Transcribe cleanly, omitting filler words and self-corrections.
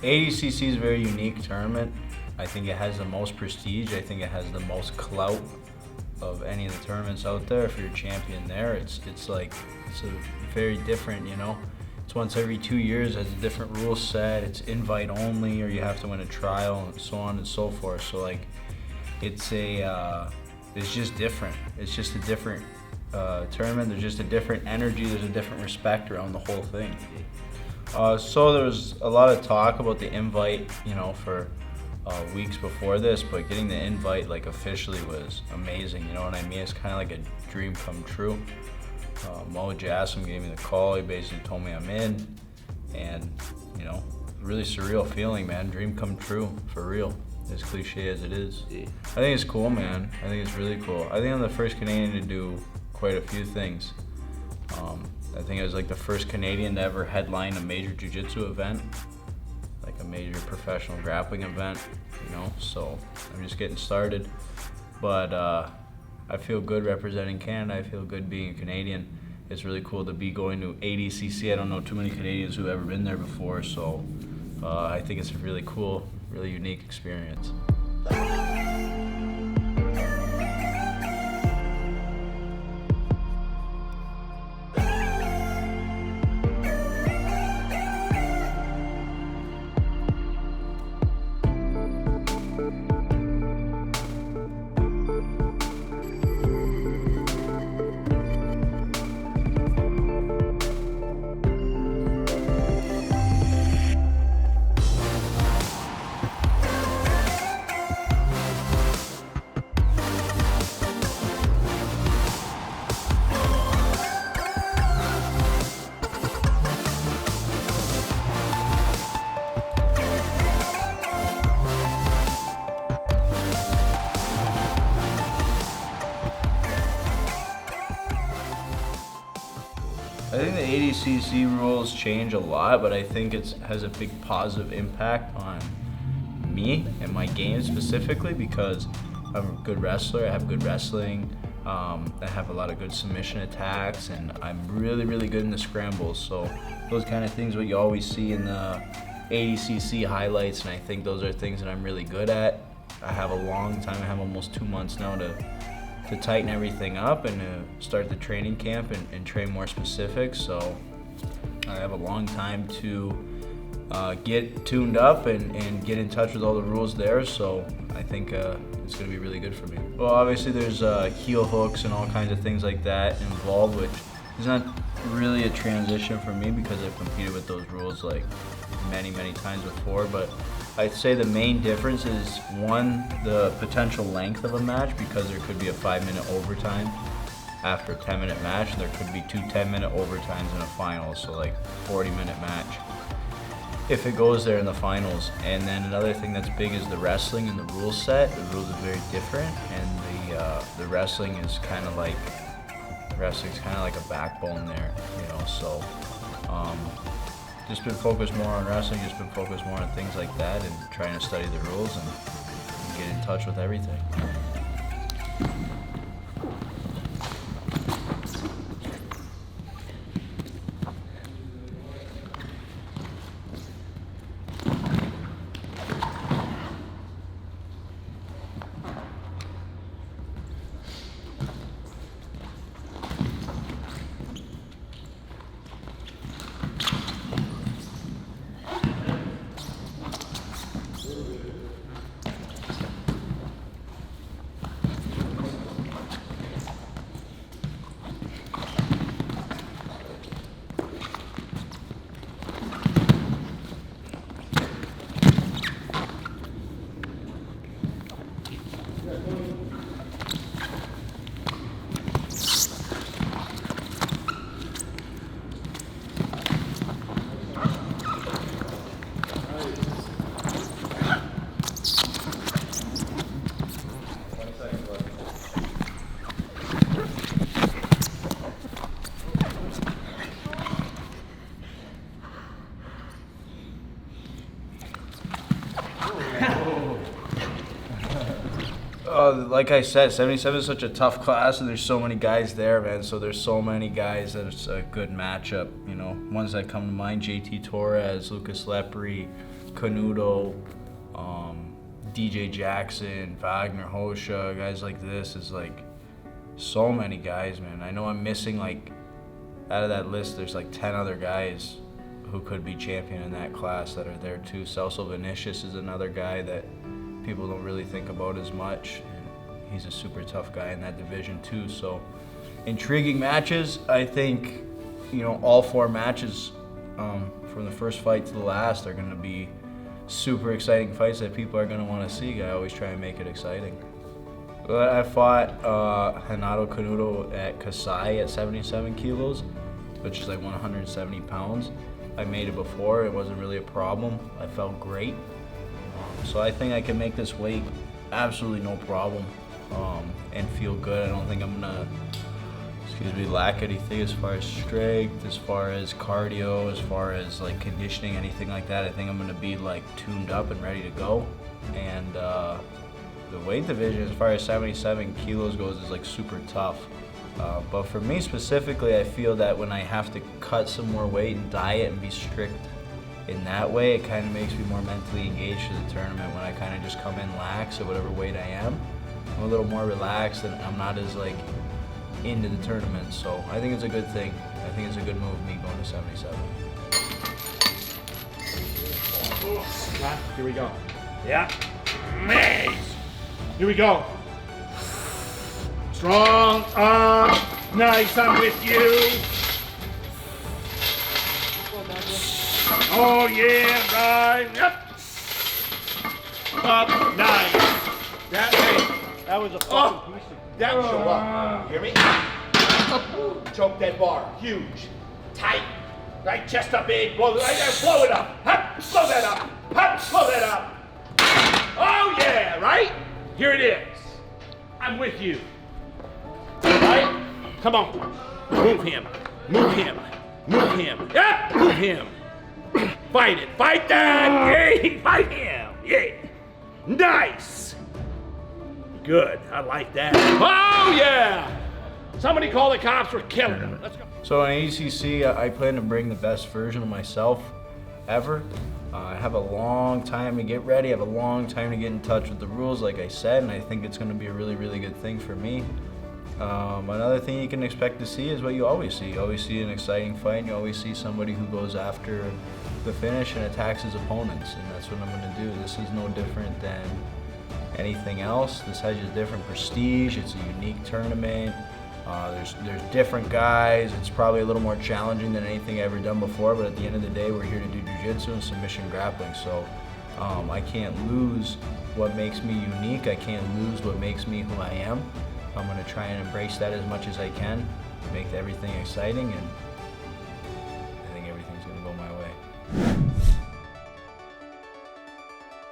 ADCC is a very unique tournament. I think it has the most prestige. I think it has the most clout of any of the tournaments out there. If you're a champion there, it's a very different, you know. It's once every 2 years, has a different rule set. It's invite only, or you have to win a trial, and so on and so forth. So like, it's just different. It's just a different tournament. There's just a different energy. There's a different respect around the whole thing. So there was a lot of talk about the invite, you know, for weeks before this, but getting the invite like officially was amazing. You know what I mean? It's kind of like a dream come true. Mo Jassim gave me the call. He basically told me I'm in, and you know, really surreal feeling, man. Dream come true, for real. As cliche as it is. I think it's cool, man. I think it's really cool. I think I'm the first Canadian to do quite a few things. I think I was like the first Canadian to ever headline a major jiu-jitsu event, like a major professional grappling event, you know, so I'm just getting started. But I feel good representing Canada. I feel good being a Canadian. It's really cool to be going to ADCC. I don't know too many Canadians who've ever been there before, so I think it's a really cool, really unique experience. I think the ADCC rules change a lot, but I think it has a big positive impact on me and my game specifically, because I'm a good wrestler, I have good wrestling, I have a lot of good submission attacks, and I'm really, really good in the scrambles. So those kind of things what you always see in the ADCC highlights, and I think those are things that I'm really good at. I have a long time, I have almost 2 months now to tighten everything up and to start the training camp and train more specific. So I have a long time to get tuned up and get in touch with all the rules there. So I think it's going to be really good for me. Well, obviously there's heel hooks and all kinds of things like that involved, which is not really a transition for me because I've competed with those rules like many, many times before. But I'd say the main difference is, one, the potential length of a match, because there could be a 5-minute overtime after a 10-minute match, and there could be 2 10-minute overtimes in a final, so like 40-minute match if it goes there in the finals. And then another thing that's big is the wrestling and the rule set. The rules are very different, and the wrestling is kind of like a backbone there, you know. So just been focused more on wrestling, just been focused more on things like that, and trying to study the rules and get in touch with everything. Like I said, 77 is such a tough class, and there's so many guys there, man. So there's so many guys that it's a good matchup. You know, ones that come to mind: JT Torres, Lucas Lepri, Canuto, DJ Jackson, Wagner, Hosha, guys like this is like so many guys, man. I know I'm missing like, out of that list, there's like 10 other guys who could be champion in that class that are there too. Celso Vinicius is another guy that people don't really think about as much. And he's a super tough guy in that division too. So intriguing matches. I think, you know, all 4 matches from the first fight to the last are gonna be super exciting fights that people are gonna wanna see. I always try and make it exciting. I fought Renato Canuto at Kasai at 77 kilos, which is like 170 pounds. I made it before, it wasn't really a problem. I felt great. So I think I can make this weight absolutely no problem and feel good. I don't think I'm gonna, lack anything as far as strength, as far as cardio, as far as like conditioning, anything like that. I think I'm gonna be like tuned up and ready to go. And the weight division, as far as 77 kilos goes, is like super tough. But for me specifically, I feel that when I have to cut some more weight and diet and be strict in that way, it kind of makes me more mentally engaged to the tournament. When I kind of just come in lax at whatever weight I am, I'm a little more relaxed and I'm not as like into the tournament. So I think it's a good thing. I think it's a good move, me going to 77. Here we go. Yeah. Nice. Here we go. Strong arm. Nice, I'm with you. Oh yeah, right. Yep. Up, nice. That was a fucking piece of... That show up. You hear me? Choke that bar. Huge. Tight. Right, chest up big. Blow it up. Hup, blow that up. Hup, blow that up. Oh yeah, right? Here it is. I'm with you. Right? Come on. Move him. Move him. Move him. Yeah, move him. Fight it. Fight that. Yay. Fight him. Yeah. Nice. Good. I like that. Oh yeah. Somebody call the cops. We're killing him. Let's go. So in ACC, I plan to bring the best version of myself ever. I have a long time to get ready. I have a long time to get in touch with the rules, like I said, and I think it's going to be a really, really good thing for me. Another thing you can expect to see is what you always see. You always see an exciting fight. You always see somebody who goes after the finish and attacks his opponents, and that's what I'm going to do. This is no different than anything else. This has a different prestige. It's a unique tournament. There's different guys. It's probably a little more challenging than anything I've ever done before, but at the end of the day, we're here to do jiu-jitsu and submission grappling. So I can't lose what makes me unique. I can't lose what makes me who I am. I'm gonna try and embrace that as much as I can, make everything exciting, and